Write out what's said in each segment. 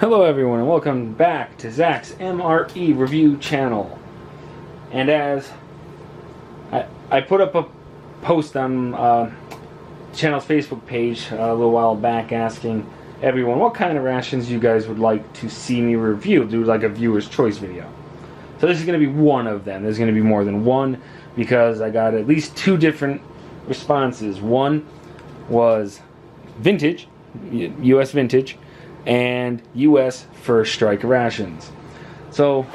Hello everyone and welcome back to Zack's MRE review channel. And as I put up a post on channel's Facebook page a little while back asking everyone what kind of rations you guys would like to see me review, do like a viewer's choice video. So this is going to be one of them. There's going to be more than one because I got at least two different responses. One was vintage, US vintage, and US First Strike rations. So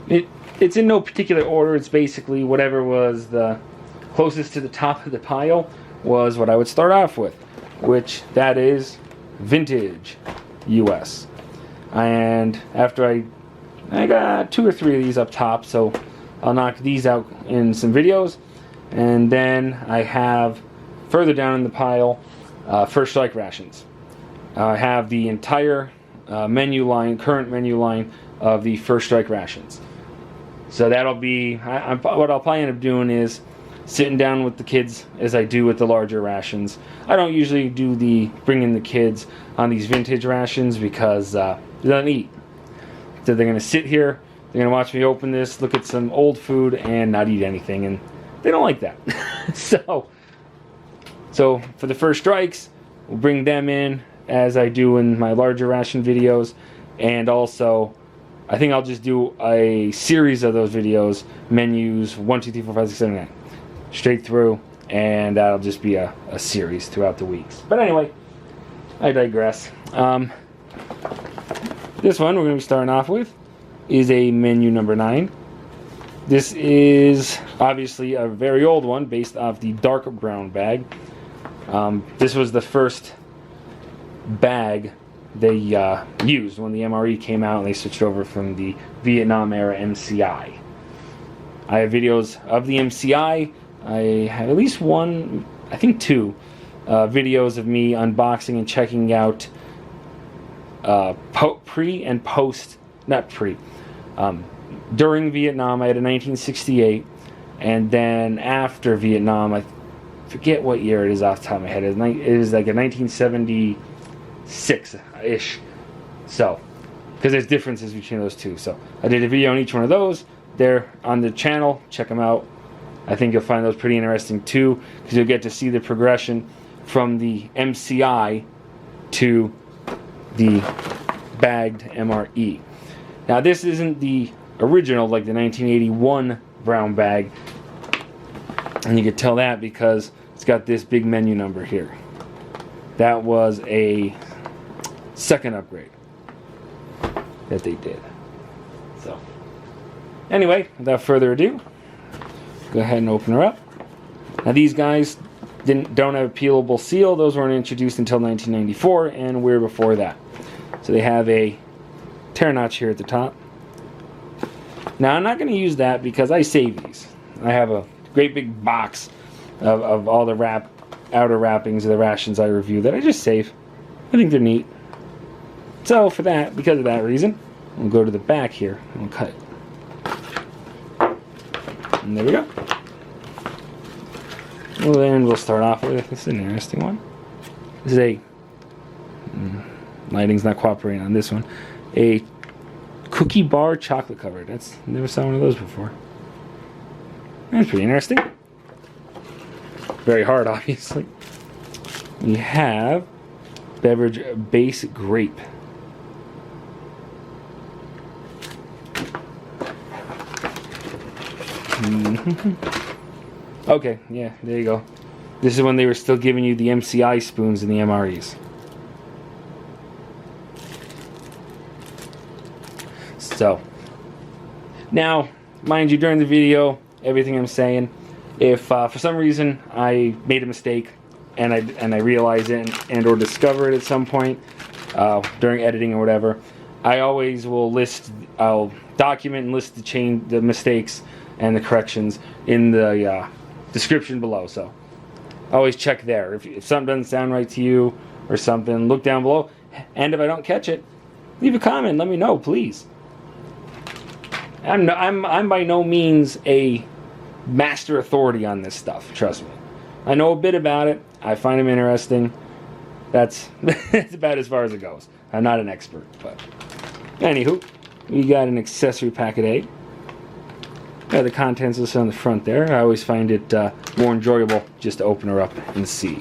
it's in no particular order. It's basically whatever was the closest to the top of the pile was what I would start off with, which that is vintage US. And after I got two or three of these up top, so I'll knock these out in some videos, and then I have further down in the pile First Strike rations. I have the entire current menu line of the First Strike rations. So that'll be, what I'll probably end up doing is sitting down with the kids as I do with the larger rations. I don't usually do bringing the kids on these vintage rations because they don't eat. So they're going to sit here, they're going to watch me open this, look at some old food, and not eat anything. And they don't like that. So for the First Strikes, we'll bring them in as I do in my larger ration videos, and also I think I'll just do a series of those videos, menus 1, 2, 3, 4, 5, 6, 7, 8, straight through, and that'll just be a series throughout the weeks. But anyway, I digress. This one we're going to be starting off with is a menu number 9. This is obviously a very old one based off the dark brown bag. This was the first bag they used when the MRE came out and they switched over from the Vietnam era MCI. I have videos of the MCI. I have at least one, I think two, videos of me unboxing and checking out pre and post, not pre, during Vietnam I had a 1968, and then after Vietnam, I forget what year it is off the top of my head. It is like a 1976-ish. So, because there's differences between those two. So, I did a video on each one of those. They're on the channel. Check them out. I think you'll find those pretty interesting too, because you'll get to see the progression from the MCI to the bagged MRE. Now, this isn't the original, like the 1981 brown bag. And you can tell that because it's got this big menu number here. That was a second upgrade that they did. So, anyway, without further ado, go ahead and open her up. Now these guys don't have a peelable seal. Those weren't introduced until 1994, and we're before that. So they have a tear notch here at the top. Now I'm not going to use that because I save these. I have a great big box of all the outer wrappings of the rations I review that I just save. I think they're neat. So because of that reason, we'll go to the back here and we'll cut it. And there we go. Well, then we'll start off with, this is an interesting one. This is a, lighting's not cooperating on this one, a cookie bar chocolate covered. Never saw one of those before. That's pretty interesting. Very hard, obviously. We have beverage base grape. Okay, yeah, there you go. This is when they were still giving you the MCI spoons in the MREs. So, now, mind you, during the video, everything I'm saying, if for some reason I made a mistake and I realize it and or discover it at some point during editing or whatever, I always will I'll document and list the mistakes and the corrections in the description below. So always check there. If something doesn't sound right to you or something, look down below. And if I don't catch it, leave a comment. Let me know, please. I'm by no means a master authority on this stuff. Trust me. I know a bit about it. I find them interesting. That's about as far as it goes. I'm not an expert, but anywho, we got an accessory packet A. Got the contents listed on the front there. I always find it more enjoyable just to open her up and see.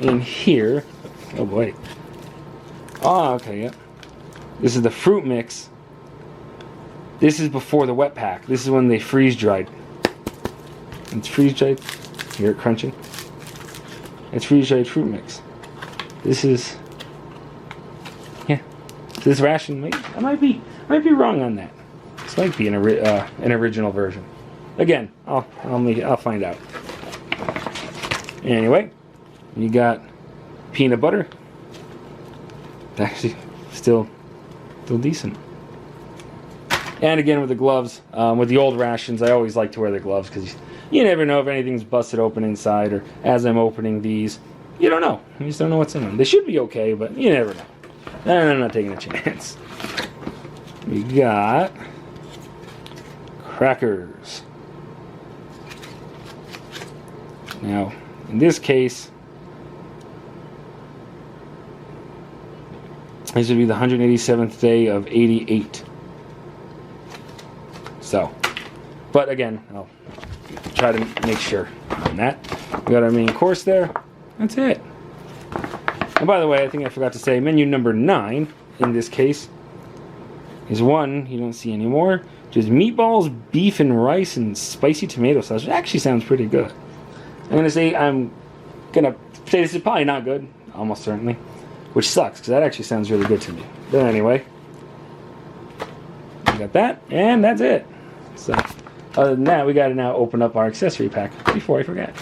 In here, oh boy. Oh, okay, yeah. This is the fruit mix. This is before the wet pack. This is when they freeze dried. It's freeze dried. Hear it crunching? It's freeze dried fruit mix. This is, yeah. This ration. I might be wrong on that. This might be an original version. Again, I'll find out. Anyway, you got peanut butter. Actually, still decent. And again with the gloves, with the old rations, I always like to wear the gloves because you never know if anything's busted open inside, or as I'm opening these, you don't know. You just don't know what's in them. They should be okay, but you never know. And I'm not taking a chance. We got crackers. Now, in this case, this would be the 187th day of 88. So, but again, I'll try to make sure on that. We got our main course there. That's it. And by the way, I think I forgot to say, menu number 9 in this case is one you don't see anymore. Just meatballs, beef and rice, and spicy tomato sauce. It actually sounds pretty good. I'm gonna say this is probably not good, almost certainly, which sucks because that actually sounds really good to me. But anyway, we got that, and that's it. So, other than that, we got to now open up our accessory pack before I forget.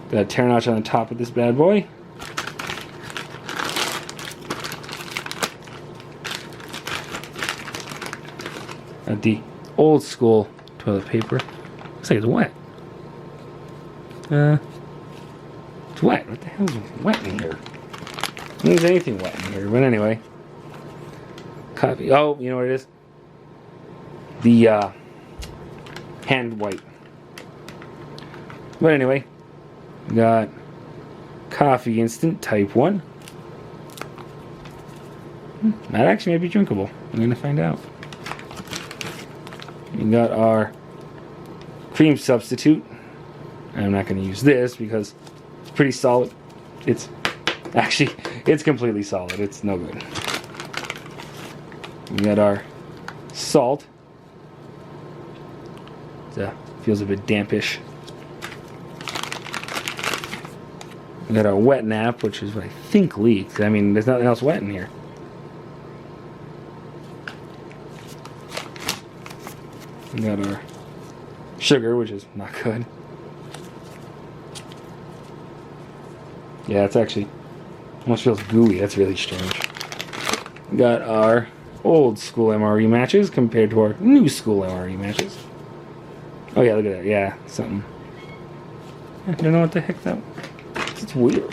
Got a tear notch on the top of this bad boy. Got the old school toilet paper. Looks like it's wet. It's wet. What the hell's wet in here? I don't think there's anything wet in here, but anyway. Coffee. Oh, you know what it is? The hand wipe. But anyway, we got coffee instant type 1. That actually may be drinkable. I'm gonna find out. We got our cream substitute. I'm not gonna use this because it's pretty solid. It's completely solid. It's no good. We got our salt. It feels a bit dampish. We got our wet nap, which is what I think leaks. I mean, there's nothing else wet in here. We got our sugar, which is not good. Yeah, it's actually almost feels gooey. That's really strange. We got our old school MRE matches compared to our new school MRE matches. Oh yeah, look at that. Yeah, something. I don't know what the heck that was. It's weird.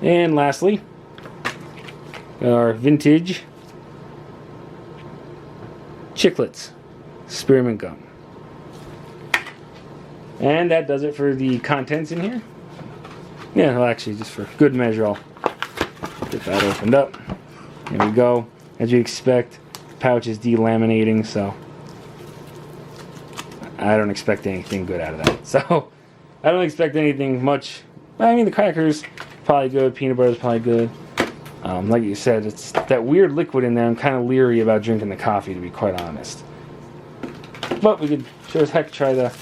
And lastly, got our vintage Chiclets spearmint gum. And that does it for the contents in here. Yeah, well actually, just for good measure, I'll get that opened up. There we go. As you expect, the pouch is delaminating, so I don't expect anything good out of that. So, I don't expect anything much. I mean, the crackers, probably good. Peanut butter is probably good. Like you said, it's that weird liquid in there. I'm kind of leery about drinking the coffee, to be quite honest. But we could sure as heck try the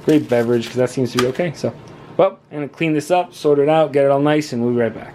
grape beverage, because that seems to be okay. So, well, I'm going to clean this up, sort it out, get it all nice, and we'll be right back.